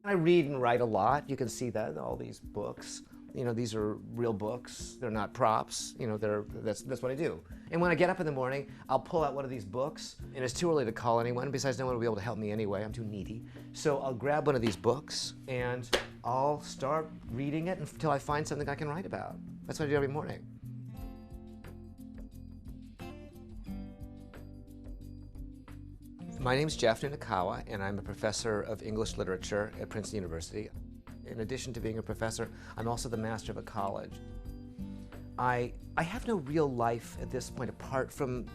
I read and write a lot. You can see that in all these books. You know, these are real books. They're not props. You know, that's what I do. And when I get up in the morning, I'll pull out one of these books, and it's too early to call anyone. Besides, no one will be able to help me anyway. I'm too needy. So I'll grab one of these books, and I'll start reading it until I find something I can write about. That's what I do every morning. My name's Jeff Nunokawa, and I'm a professor of English literature at Princeton University. In addition to being a professor, I'm also the master of a college. I have no real life at this point apart from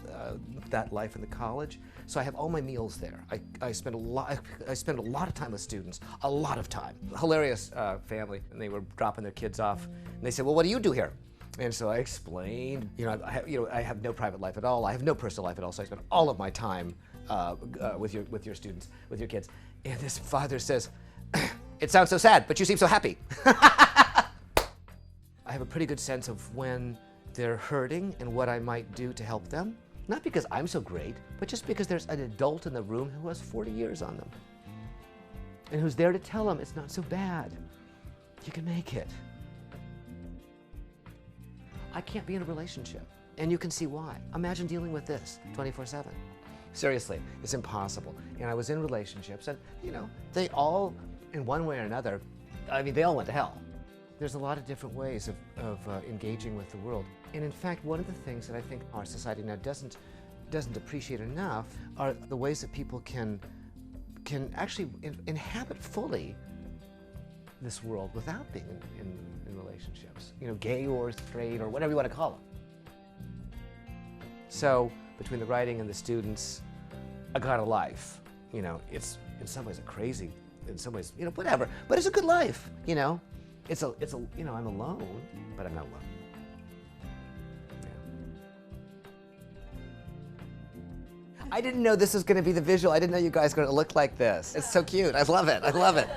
that life in the college, so I have all my meals there. I spend a lot of time with students, a lot of time. Hilarious family, and they were dropping their kids off, and they said, "Well, what do you do here?" And so I explained, I have no private life at all. I have no personal life at all, so I spend all of my time with your students, with your kids. And this father says, "It sounds so sad, but you seem so happy." I have a pretty good sense of when they're hurting and what I might do to help them. Not because I'm so great, but just because there's an adult in the room who has 40 years on them. And who's there to tell them it's not so bad. You can make it. I can't be in a relationship, and you can see why. Imagine dealing with this 24/7. Seriously, it's impossible. And I was in relationships, and they all, in one way or another, they all went to hell. There's a lot of different ways of engaging with the world. And in fact, one of the things that I think our society now doesn't appreciate enough are the ways that people can actually inhabit fully this world without being in relationships. Gay or straight or whatever you want to call them. So between the writing and the students, I got a life. It's in some ways a crazy, in some ways, whatever. But it's a good life. I'm alone, but I'm not alone. Yeah. I didn't know this was going to be the visual. I didn't know you guys were going to look like this. It's so cute. I love it. I love it.